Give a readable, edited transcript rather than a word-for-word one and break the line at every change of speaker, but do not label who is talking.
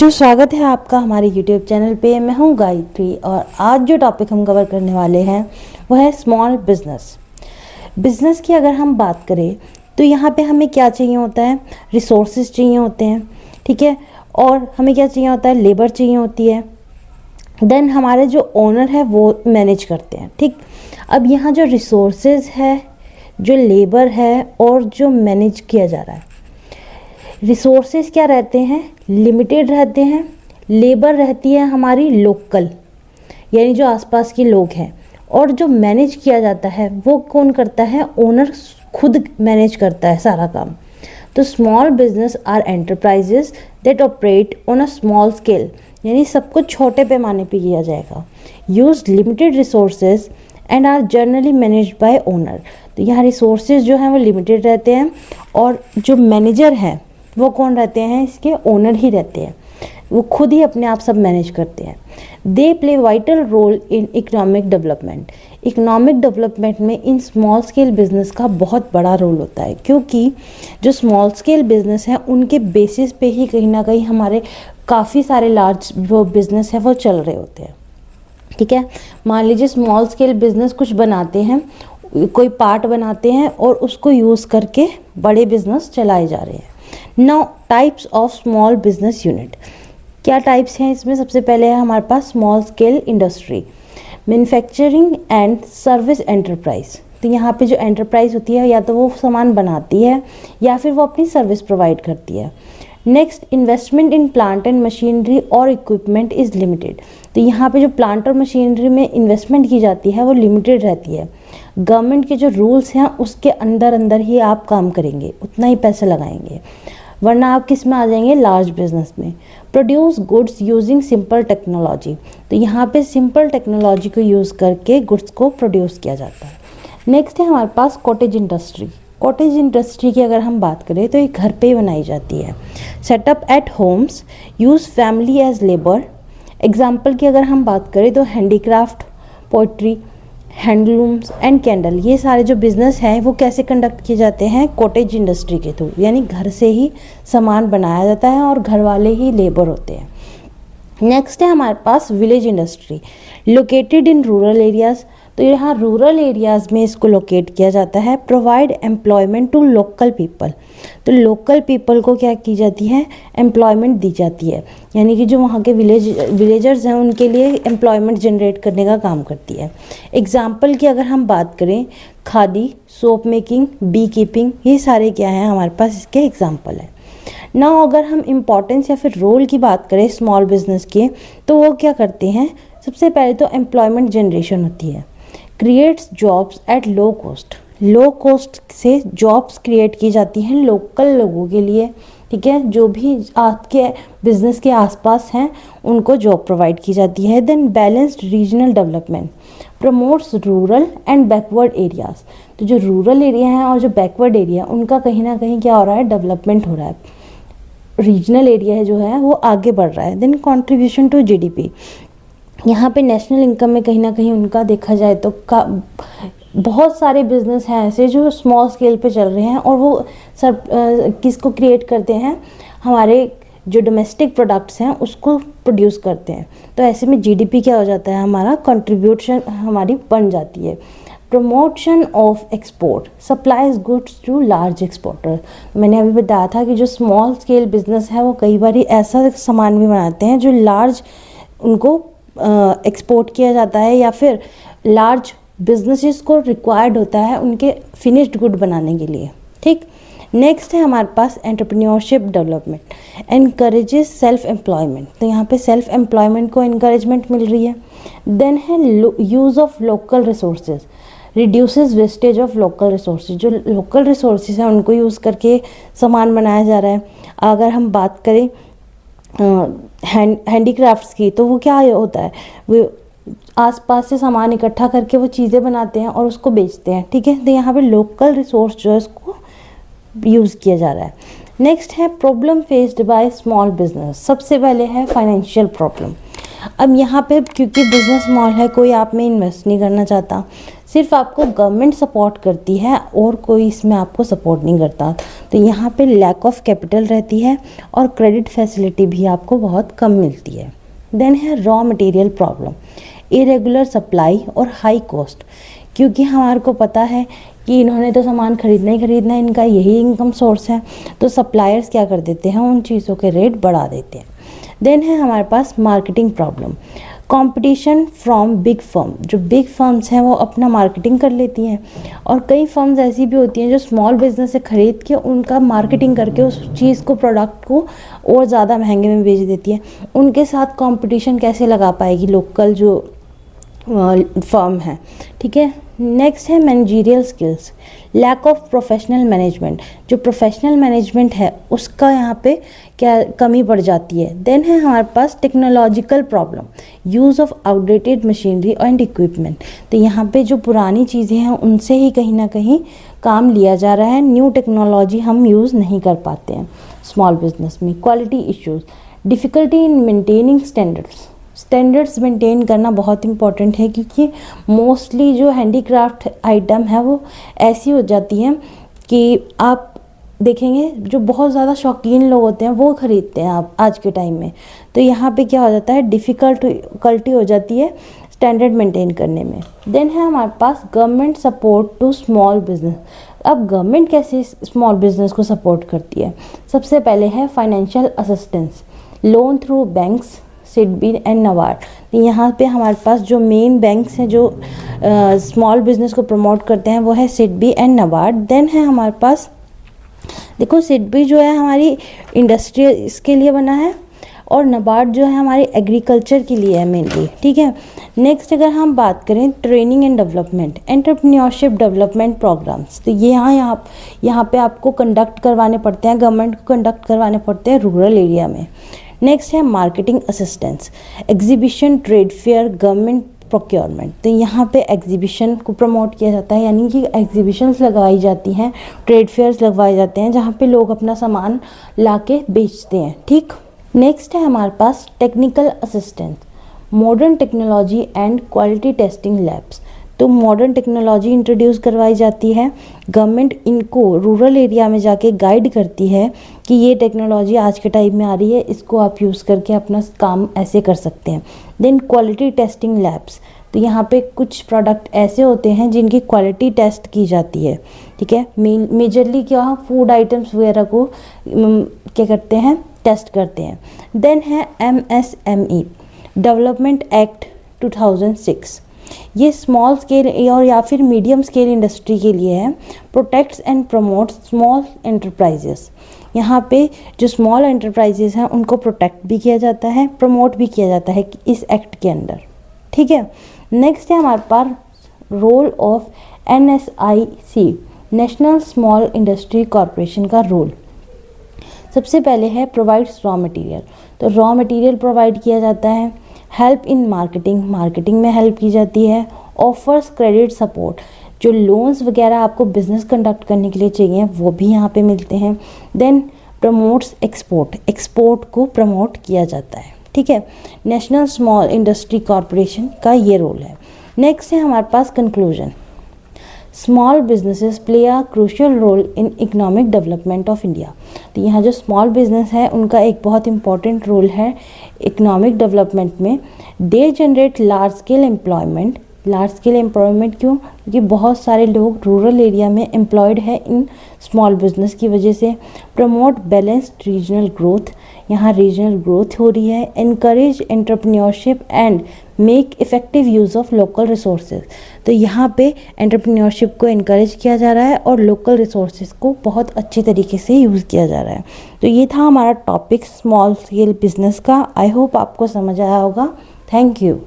बच्चों, स्वागत है आपका हमारे YouTube चैनल पे। मैं हूँ गायत्री और आज जो टॉपिक हम कवर करने वाले हैं वो है स्मॉल बिजनेस। बिजनेस की अगर हम बात करें तो यहाँ पे हमें क्या चाहिए होता है, रिसोर्सेज चाहिए होते हैं, ठीक है। और हमें क्या चाहिए होता है, लेबर चाहिए होती है। देन हमारे जो ओनर है वो मैनेज करते हैं, ठीक। अब यहाँ जो रिसोर्सेज है, जो लेबर है और जो मैनेज किया जा रहा है, रिसोर्सेज क्या रहते हैं, लिमिटेड रहते हैं। लेबर रहती है हमारी लोकल, यानी जो आसपास के लोग हैं। और जो मैनेज किया जाता है वो कौन करता है, ओनर खुद मैनेज करता है सारा काम। तो small business are enterprises that operate on a small scale, यानी सब कुछ छोटे पैमाने पे किया जाएगा। Use limited resources and are generally managed by owner. तो यहाँ रिसोर्सेज जो हैं वो लिमिटेड रहते हैं और जो मैनेजर हैं वो कौन रहते हैं, इसके ओनर ही रहते हैं। वो खुद ही अपने आप सब मैनेज करते हैं। They play vital role in economic development. Economic development में इन स्मॉल स्केल बिजनेस का बहुत बड़ा रोल होता है, क्योंकि जो स्मॉल स्केल बिजनेस हैं उनके बेसिस पे ही कहीं ना कहीं हमारे काफ़ी सारे लार्ज जो बिजनेस है वो चल रहे होते हैं, ठीक है। मान लीजिए स्मॉल स्केल बिजनेस कुछ बनाते हैं, कोई पार्ट बनाते हैं और उसको यूज़ करके बड़े बिजनेस चलाए जा रहे हैं। Now types of small business unit, क्या टाइप्स हैं इसमें। सबसे पहले है हमारे पास small scale industry, manufacturing and service enterprise. तो यहाँ पे जो एंटरप्राइज होती है या तो वो सामान बनाती है या फिर वो अपनी सर्विस प्रोवाइड करती है। Next, investment in plant and machinery और इक्विपमेंट इज़ लिमिटेड। तो यहाँ पे जो प्लांट और मशीनरी में इन्वेस्टमेंट की जाती है वो लिमिटेड रहती है। गवर्नमेंट के जो रूल्स हैं उसके अंदर अंदर ही आप काम करेंगे, उतना ही पैसा लगाएंगे, वरना आप किस में आ जाएंगे, लार्ज बिजनेस में। Produce goods using simple technology. तो यहाँ पे सिंपल टेक्नोलॉजी को यूज़ करके गुड्स को प्रोड्यूस किया जाता है। नेक्स्ट है हमारे पास कॉटेज इंडस्ट्री। कॉटेज इंडस्ट्री की अगर हम बात करें तो ये घर पे ही बनाई जाती है। Setup at homes, use family as labour. Example की अगर हम बात करें तो handicraft, pottery, handlooms and candle, ये सारे जो बिज़नेस हैं वो कैसे कंडक्ट किए जाते हैं, कॉटेज इंडस्ट्री के थ्रू, यानी घर से ही सामान बनाया जाता है और घर वाले ही लेबर होते हैं। नेक्स्ट है हमारे पास village industry, located in rural areas. तो यहाँ रूरल एरियाज़ में इसको लोकेट किया जाता है। Provide employment to local people. तो लोकल पीपल को क्या की जाती है, एम्प्लॉयमेंट दी जाती है, यानी कि जो वहाँ के विलेजर्स हैं उनके लिए एम्प्लॉयमेंट जनरेट करने का काम करती है। एग्जाम्पल की अगर हम बात करें, khadi, soap making, bee keeping, ये सारे क्या हैं हमारे पास इसके एग्जाम्पल है। ना अगर हम इम्पॉर्टेंस या फिर रोल की बात करें स्मॉल बिजनेस के, तो वो क्या करते हैं, सबसे पहले तो एम्प्लॉयमेंट जनरेशन होती है। Creates jobs at low cost. Low cost से जॉब्स क्रिएट की जाती हैं लोकल लोगों के लिए, ठीक है, जो भी आपके बिजनेस के आसपास हैं उनको जॉब प्रोवाइड की जाती है। Then balanced regional development, promotes rural and backward areas. तो जो रूरल एरिया हैं और जो बैकवर्ड एरिया उनका कहीं ना कहीं क्या हो रहा है, डेवलपमेंट हो रहा है, रीजनल एरिया जो है वो आगे बढ़ रहा है। देन कंट्रीब्यूशन टू जीडीपी, यहाँ पे नेशनल इनकम में कहीं ना कहीं उनका देखा जाए तो बहुत सारे बिजनेस हैं ऐसे जो स्मॉल स्केल पे चल रहे हैं और वो सब किसको क्रिएट करते हैं, हमारे जो डोमेस्टिक प्रोडक्ट्स हैं उसको प्रोड्यूस करते हैं। तो ऐसे में जीडीपी क्या हो जाता है, हमारा कंट्रीब्यूशन हमारी बन जाती है। Promotion of export, supplies goods to large exporter. मैंने अभी बताया था कि जो स्मॉल स्केल बिजनेस है वो कई बार ऐसा सामान भी बनाते हैं जो लार्ज उनको एक्सपोर्ट किया जाता है या फिर लार्ज बिजनेसेस को रिक्वायर्ड होता है उनके फिनिश्ड गुड बनाने के लिए, ठीक। नेक्स्ट है हमारे पास entrepreneurship development, encourages self employment. तो यहाँ पे सेल्फ एम्प्लॉयमेंट को इनकरेजमेंट मिल रही है। देन है use of local resources, reduces wastage of local resources. जो लोकल रिसोर्सेज हैं उनको यूज़ करके सामान बनाया जा रहा है। अगर हम बात करें हैंडीक्राफ्ट्स की, तो वो क्या होता है, वो आसपास से सामान इकट्ठा करके वो चीज़ें बनाते हैं और उसको बेचते हैं, ठीक है। तो यहाँ पे लोकल रिसोर्स जो है उसको यूज़ किया जा रहा है। नेक्स्ट है problem faced by small business. सबसे पहले है फाइनेंशियल प्रॉब्लम। अब यहाँ पे क्योंकि बिजनेस स्मॉल है, कोई आप में इन्वेस्ट नहीं करना चाहता, सिर्फ आपको गवर्नमेंट सपोर्ट करती है और कोई इसमें आपको सपोर्ट नहीं करता। तो यहाँ पे लैक ऑफ कैपिटल रहती है और क्रेडिट फैसिलिटी भी आपको बहुत कम मिलती है। देन है raw material problem, irregular supply और हाई कॉस्ट, क्योंकि हमारे को पता है कि इन्होंने तो सामान खरीदना ही खरीदना है, इनका यही इनकम सोर्स है, तो सप्लायर्स क्या कर देते हैं, उन चीज़ों के रेट बढ़ा देते हैं। देन है हमारे पास marketing problem, competition from big firm, जो बिग फर्म्स हैं वो अपना मार्केटिंग कर लेती हैं और कई फर्म्स ऐसी भी होती हैं जो स्मॉल बिजनेस से ख़रीद के उनका मार्केटिंग करके उस चीज़ को, प्रोडक्ट को और ज़्यादा महंगे में बेच देती है। उनके साथ कंपटीशन कैसे लगा पाएगी लोकल जो फर्म है, ठीक है। नेक्स्ट है managerial skills, lack of professional management, जो प्रोफेशनल मैनेजमेंट है उसका यहाँ पे क्या कमी पड़ जाती है। देन है हमारे पास technological problem, use of outdated machinery and equipment, तो यहाँ पे जो पुरानी चीज़ें हैं उनसे ही कहीं ना कहीं काम लिया जा रहा है, न्यू टेक्नोलॉजी हम यूज़ नहीं कर पाते हैं स्मॉल बिजनेस में। Quality issues, difficulty in maintaining standards maintain करना बहुत इंपॉर्टेंट है, क्योंकि मोस्टली जो हैंडीक्राफ्ट आइटम है वो ऐसी हो जाती हैं कि आप देखेंगे जो बहुत ज़्यादा शौकीन लोग होते हैं वो ख़रीदते हैं आप आज के टाइम में। तो यहाँ पे क्या हो जाता है, डिफ़िकल्टी हो जाती है स्टैंडर्ड मेंटेन करने में। देन है हमारे पास government support to small business. अब गवर्नमेंट कैसे स्मॉल बिजनेस को सपोर्ट करती है? सबसे पहले है financial assistance, loan through banks, SIDBI and NABARD. तो यहाँ पे हमारे पास जो मेन बैंक्स हैं जो स्मॉल बिजनेस को प्रमोट करते हैं वो है सिडबी एंड नाबार्ड। देन है हमारे पास, देखो सिडबी जो है हमारी इंडस्ट्री इसके लिए बना है और नाबार्ड जो है हमारी एग्रीकल्चर के लिए है मेनली, ठीक है। नेक्स्ट अगर हम बात करें training and development, entrepreneurship development programmes, तो ये यहाँ पे आपको कंडक्ट करवाने पड़ते हैं, गवर्नमेंट को कंडक्ट करवाने पड़ते हैं रूरल एरिया में। नेक्स्ट है marketing assistance, exhibition, trade fair, government procurement, तो यहाँ पे एग्जीबिशन को प्रमोट किया जाता है, यानी कि एग्जीबिशंस लगवाई जाती हैं, ट्रेड फेयर्स लगवाए जाते हैं जहाँ पे लोग अपना सामान लाके बेचते हैं, ठीक। नेक्स्ट है हमारे पास technical assistance, modern technology and quality testing labs, तो मॉडर्न टेक्नोलॉजी इंट्रोड्यूस करवाई जाती है, गवर्नमेंट इनको रूरल एरिया में जाके गाइड करती है कि ये टेक्नोलॉजी आज के टाइम में आ रही है, इसको आप यूज़ करके अपना काम ऐसे कर सकते हैं। देन क्वालिटी टेस्टिंग लैब्स, तो यहाँ पे कुछ प्रोडक्ट ऐसे होते हैं जिनकी क्वालिटी टेस्ट की जाती है, ठीक है। मेजरली क्या फूड आइटम्स वगैरह को क्या करते हैं, टेस्ट करते हैं। देन है MSME डेवलपमेंट एक्ट 2006, ये स्मॉल स्केल और या फिर मीडियम स्केल इंडस्ट्री के लिए है, protects and promotes small enterprises, यहाँ पे जो स्मॉल एंटरप्राइजेस हैं उनको प्रोटेक्ट भी किया जाता है, प्रमोट भी किया जाता है इस एक्ट के अंदर, ठीक है। नेक्स्ट है हमारे पास role of NSIC, national small industry corporation का रोल। सबसे पहले है प्रोवाइड्स रॉ मटेरियल, तो रॉ मटेरियल प्रोवाइड किया जाता है, हेल्प इन मार्केटिंग में हेल्प की जाती है, ऑफर्स क्रेडिट सपोर्ट, जो लोन्स वगैरह आपको बिजनेस कंडक्ट करने के लिए चाहिए वो भी यहाँ पे मिलते हैं। देन प्रमोट्स एक्सपोर्ट को प्रमोट किया जाता है, ठीक है। नेशनल स्मॉल इंडस्ट्री कॉरपोरेशन का ये रोल है। नेक्स्ट है हमारे पास conclusion, small businesses play a crucial role in economic development of India, तो यहाँ जो स्मॉल बिजनेस है उनका एक बहुत इंपॉर्टेंट रोल है इकोनॉमिक डेवलपमेंट में। They generate large scale employment क्यों? क्योंकि बहुत सारे लोग रूरल एरिया में एम्प्लॉयड है इन स्मॉल बिजनेस की वजह से। प्रमोट बैलेंस्ड रीजनल ग्रोथ, यहाँ रीजनल ग्रोथ हो रही है। Encourage entrepreneurship and make effective use of local resources, तो यहाँ पे एंटरप्रेन्योरशिप को इनकरेज किया जा रहा है और लोकल रिसोर्सेज को बहुत अच्छे तरीके से यूज़ किया जा रहा है। तो ये था हमारा टॉपिक स्मॉल स्केल बिजनेस का। आई होप आपको समझ आया होगा। Thank you.